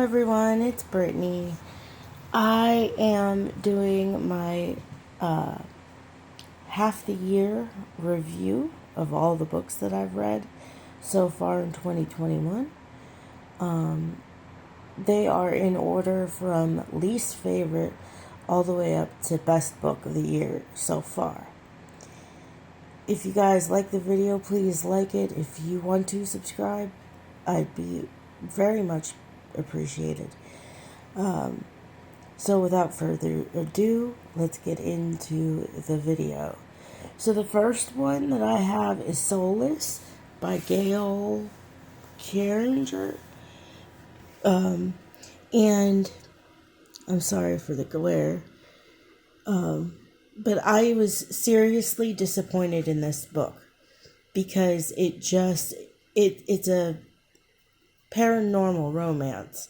everyone, it's Brittany. I am doing my half the year review of all the books that I've read so far in 2021. They are in order from least favorite all the way up to best book of the year so far. If you guys like the video, please like it. If you want to subscribe, I'd be very much appreciated. So without further ado, let's get into the video. So the first one that I have is Soulless by Gail Carringer. And I'm sorry for the glare. But I was seriously disappointed in this book because it's a paranormal romance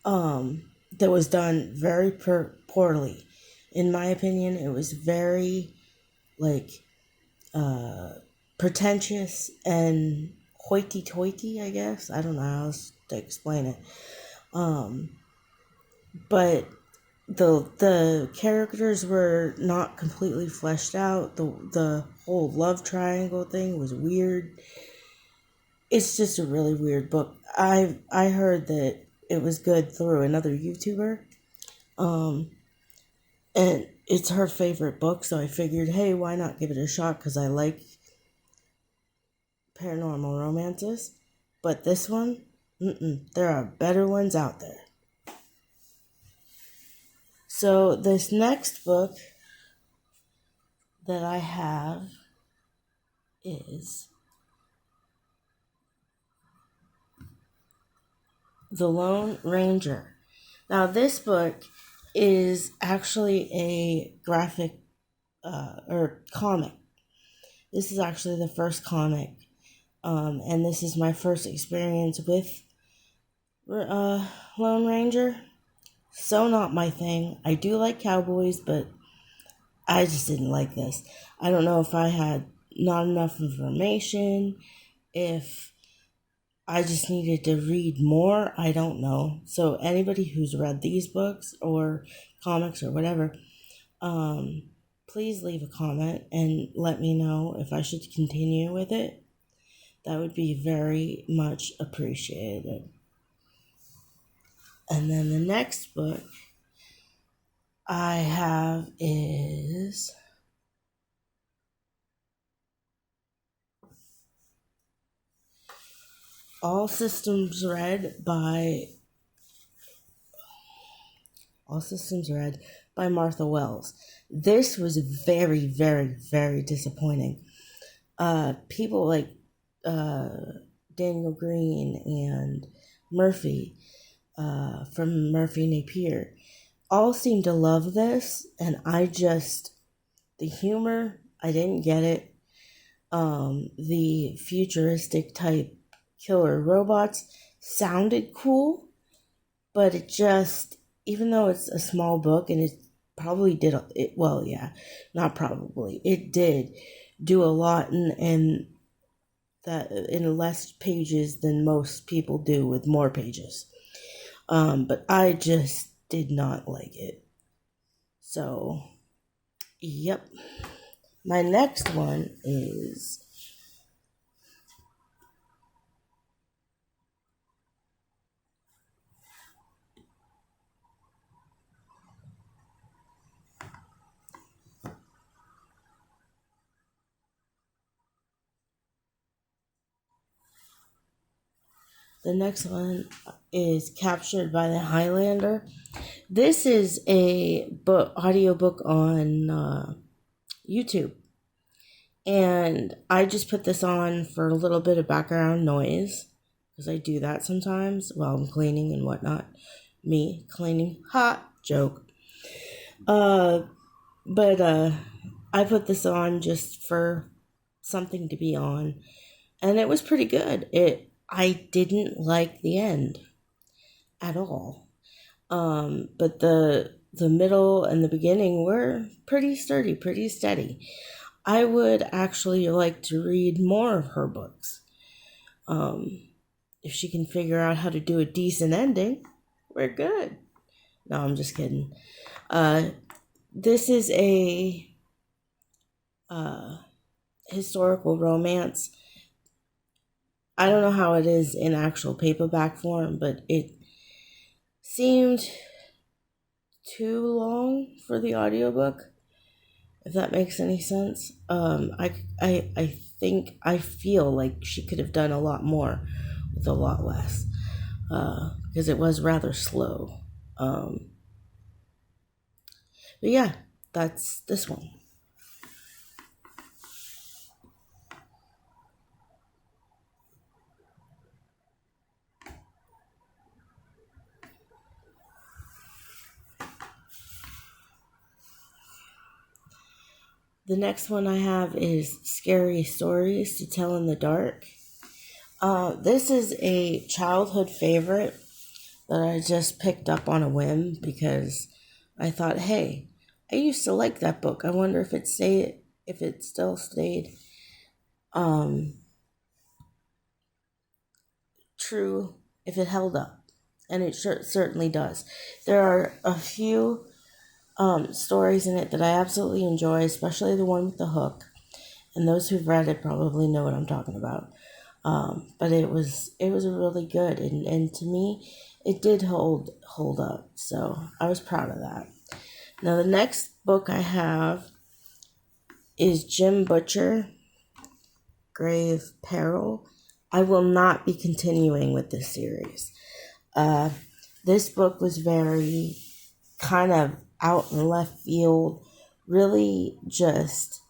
that was done very poorly. In my opinion, it was very pretentious and hoity-toity, I guess. I don't know how else to explain it. But the characters were not completely fleshed out. The whole love triangle thing was weird. It's just a really weird book. I heard that it was good through another YouTuber. And it's her favorite book, so I figured, hey, why not give it a shot, because I like paranormal romances. But this one, there are better ones out there. So this next book that I have is The Lone Ranger. Now this book is actually a graphic or comic. This is actually the first comic, and this is my first experience with Lone Ranger. So not my thing. I do like cowboys, but I just didn't like this. I don't know if I had not enough information, if I just needed to read more. I don't know. So anybody who's read these books or comics or whatever, please leave a comment and let me know if I should continue with it. That would be very much appreciated. And then the next book I have is All Systems Red by Martha Wells. This was very, very, very disappointing. People like Daniel Green and Murphy from Murphy Napier all seem to love this, and the humor, I didn't get it. The futuristic type killer robots sounded cool, but it just, even though it's a small book and it probably did it did do a lot in less pages than most people do with more pages. But I just did not like it. So, yep. My next one is Captured by the Highlander. This is a audiobook on YouTube. And I just put this on for a little bit of background noise, because I do that sometimes while I'm cleaning and whatnot. Me cleaning, hot joke. But I put this on just for something to be on, and it was pretty good. I didn't like the end at all. But the middle and the beginning were pretty sturdy, pretty steady. I would actually like to read more of her books. If she can figure out how to do a decent ending, We're good. No, I'm just kidding. This is a historical romance. I don't know how it is in actual paperback form, but it seemed too long for the audiobook, if that makes any sense. I feel like she could have done a lot more with a lot less, because it was rather slow. But yeah, that's this one. The next one I have is Scary Stories to Tell in the Dark. This is a childhood favorite that I just picked up on a whim because I thought, hey, I used to like that book. I wonder if it still stayed true, if it held up, and it certainly does. There are a few stories in it that I absolutely enjoy, especially the one with the hook. And those who've read it probably know what I'm talking about. But it was really good, and to me, it did hold up. So I was proud of that. Now the next book I have is Jim Butcher, Grave Peril. I will not be continuing with this series. This book was very kind of out in left field, really just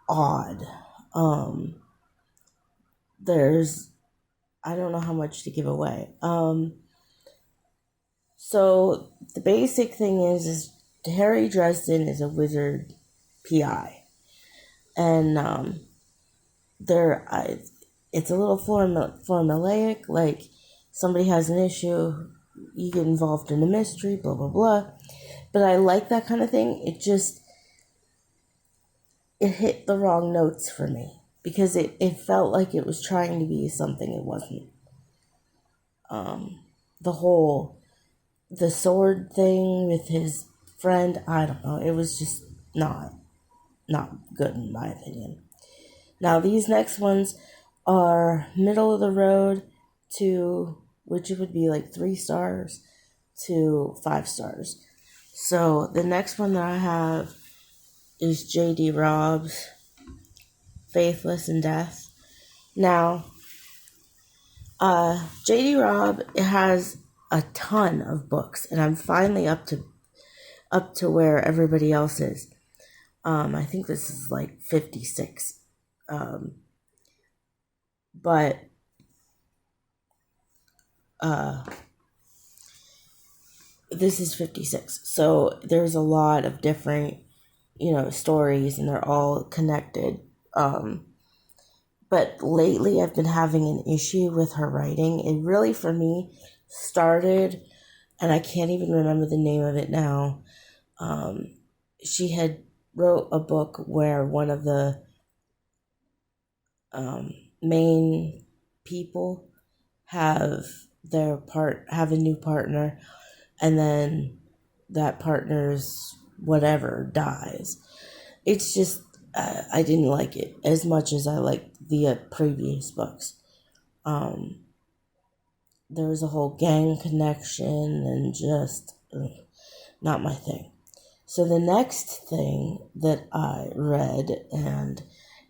odd. I don't know how much to give away. So the basic thing is Harry Dresden is a wizard PI, and it's a little formulaic. Like somebody has an issue, you get involved in a mystery, blah blah blah. But I like that kind of thing. It hit the wrong notes for me because it felt like it was trying to be something it wasn't. The sword thing with his friend, I don't know. It was just not good in my opinion. Now these next ones are middle of the road to, which would be like 3 stars to 5 stars. So the next one that I have is J.D. Robb's Faithless in Death. Now, J.D. Robb has a ton of books, and I'm finally up to where everybody else is. I think this is like 56. But this is 56. So there's a lot of different, stories, and they're all connected. But lately I've been having an issue with her writing. It really, for me, started, and I can't even remember the name of it now. She had wrote a book where one of the main people have a new partner, and then that partner's whatever dies. It's just I didn't like it as much as I liked the previous books. There was a whole gang connection and just not my thing. So the next thing that I read, and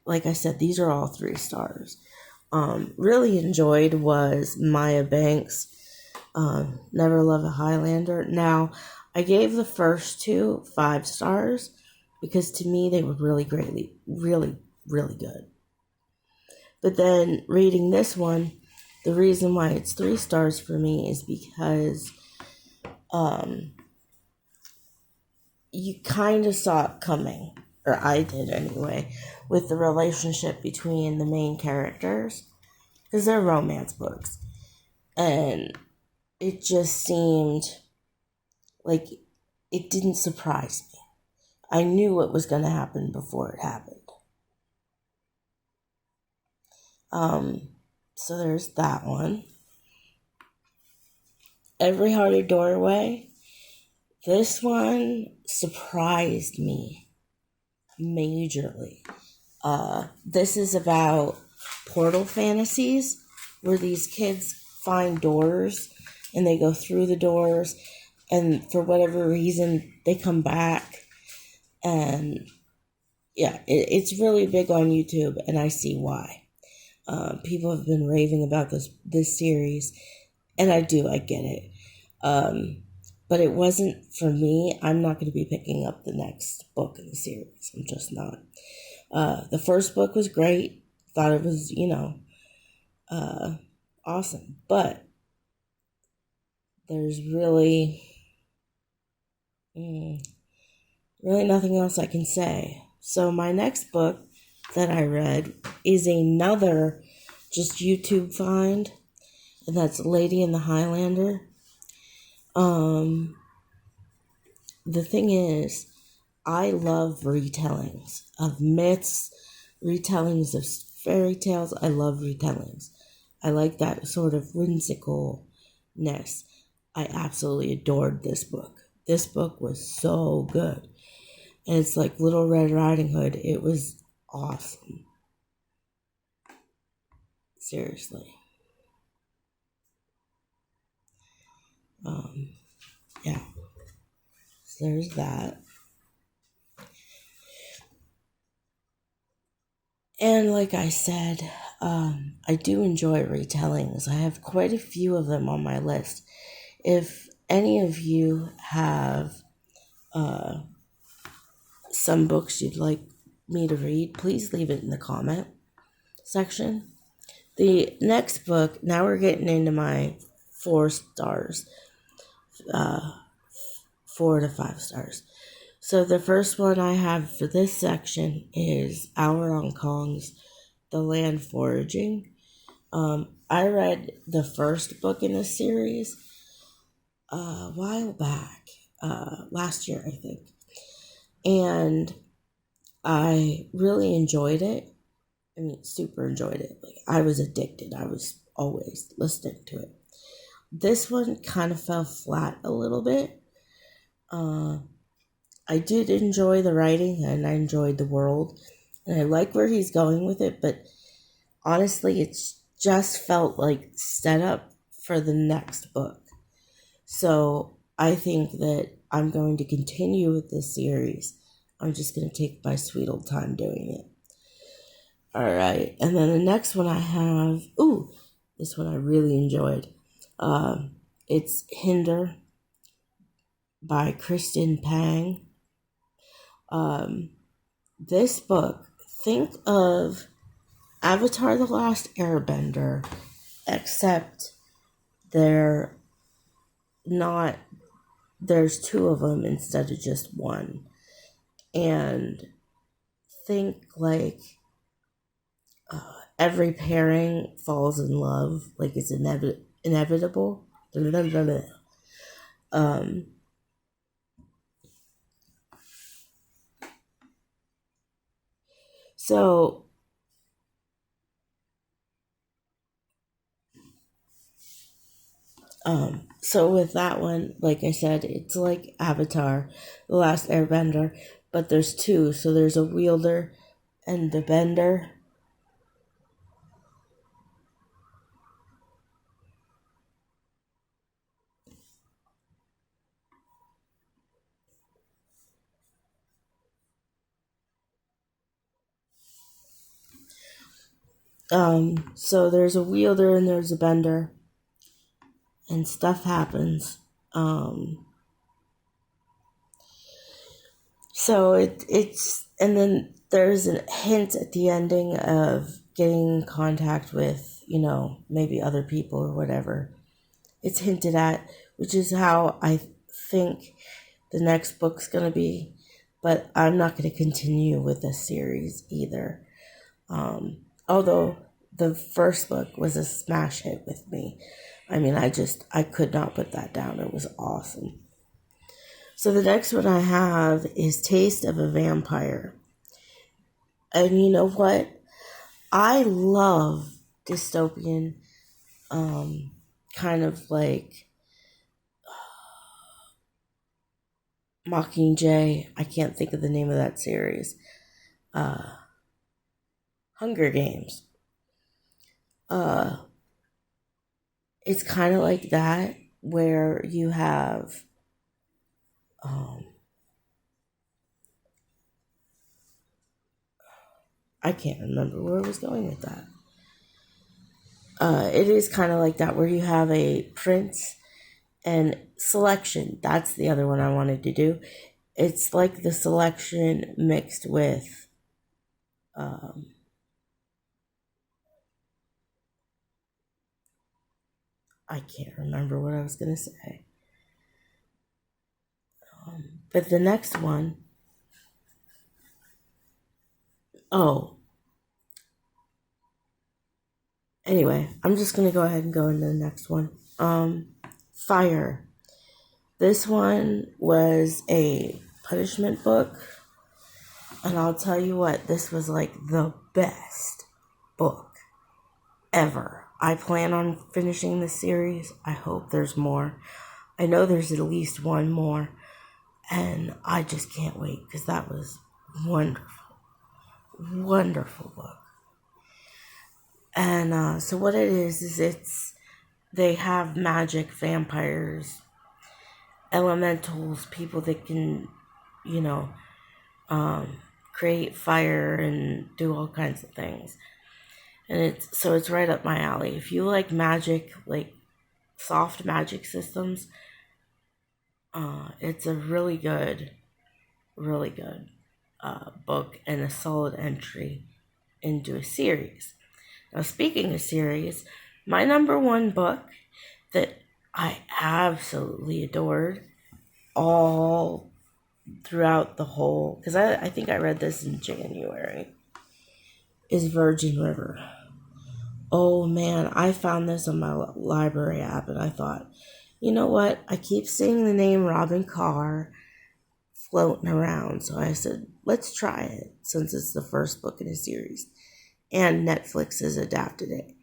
like I said, these are all 3 stars, really enjoyed, was Maya Banks, Never Love a Highlander. Now, I gave the first 2 5 stars because to me they were really good. But then reading this one, the reason why it's 3 stars for me is because you kind of saw it coming, or I did anyway, with the relationship between the main characters, because they're romance books, and it just seemed like it didn't surprise me. I knew what was going to happen before it happened. So there's that one. Every Hearted Doorway. This one surprised me majorly. This is about portal fantasies where these kids find doors and they go through the doors, and for whatever reason they come back. And yeah, it's really big on YouTube, and I see why. People have been raving about this series, and I get it. But it wasn't for me. I'm not going to be picking up the next book in the series. I'm just not. The first book was great. Thought it was, awesome. But there's really nothing else I can say. So my next book that I read is another just YouTube find, and that's Lady in the Highlander. The thing is, I love retellings of myths, retellings of fairy tales. I love retellings. I like that sort of whimsicalness. I absolutely adored this book. This book was so good. And it's like Little Red Riding Hood. It was awesome. Seriously. Yeah. So there's that. And like I said, I do enjoy retellings. I have quite a few of them on my list. If any of you have some books you'd like me to read, please leave it in the comment section. The next book, now we're getting into my 4 stars, 4 to 5 stars. So the first one I have for this section is Auron Kong's The Land Foraging. I read the first book in this series a while back, last year, I think. And I really enjoyed it. I mean, super enjoyed it. Like, I was addicted. I was always listening to it. This one kind of fell flat a little bit. I did enjoy the writing, and I enjoyed the world, and I like where he's going with it, but honestly, it's just felt like set up for the next book. So I think that I'm going to continue with this series. I'm just going to take my sweet old time doing it. All right. And then the next one I have, this one I really enjoyed. It's Hinder by Kristen Pang. This book, think of Avatar: The Last Airbender, except there's 2 of them instead of just one. And think like every pairing falls in love, like it's inevitable. So with that one, like I said, it's like Avatar, The Last Airbender, but there's 2. So there's a wielder and the bender. So there's a wielder and there's a bender, and stuff happens. So it's, and then there's a hint at the ending of getting in contact with, maybe other people or whatever. It's hinted at, which is how I think the next book's going to be. But I'm not going to continue with this series either. Although the first book was a smash hit with me. I mean, I could not put that down. It was awesome. So the next one I have is Taste of a Vampire. And you know what? I love dystopian, kind of like Mockingjay. I can't think of the name of that series. Hunger Games. It's kind of like that, where you have I can't remember where I was going with that. It is kind of like that, where you have a prince and selection. That's the other one I wanted to do. It's like the selection mixed with I can't remember what I was going to say. But the next one, anyway, I'm just going to go ahead and go into the next one. Fire. This one was a punishment book. And I'll tell you what, this was like the best book ever. I plan on finishing the series. I hope there's more. I know there's at least one more. And I just can't wait, because that was wonderful. Wonderful book. And so what it is they have magic, vampires, elementals, people that can, create fire and do all kinds of things. And it's right up my alley. If you like magic, like soft magic systems, it's a really good book and a solid entry into a series. Now, speaking of series, my number one book that I absolutely adored all throughout the whole, because I think I read this in January, is Virgin River. Oh man, I found this on my library app, and I thought, you know what? I keep seeing the name Robin Carr floating around, so I said, let's try it, since it's the first book in a series, and Netflix has adapted it.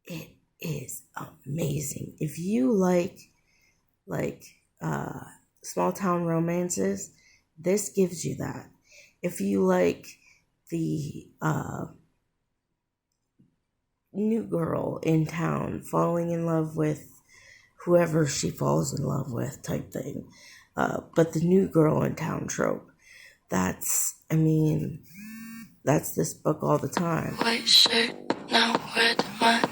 It is amazing. If you like small town romances, this gives you that. If you like the new girl in town falling in love with whoever she falls in love with type thing, but the new girl in town trope, that's this book all the time. White shirt, now red, my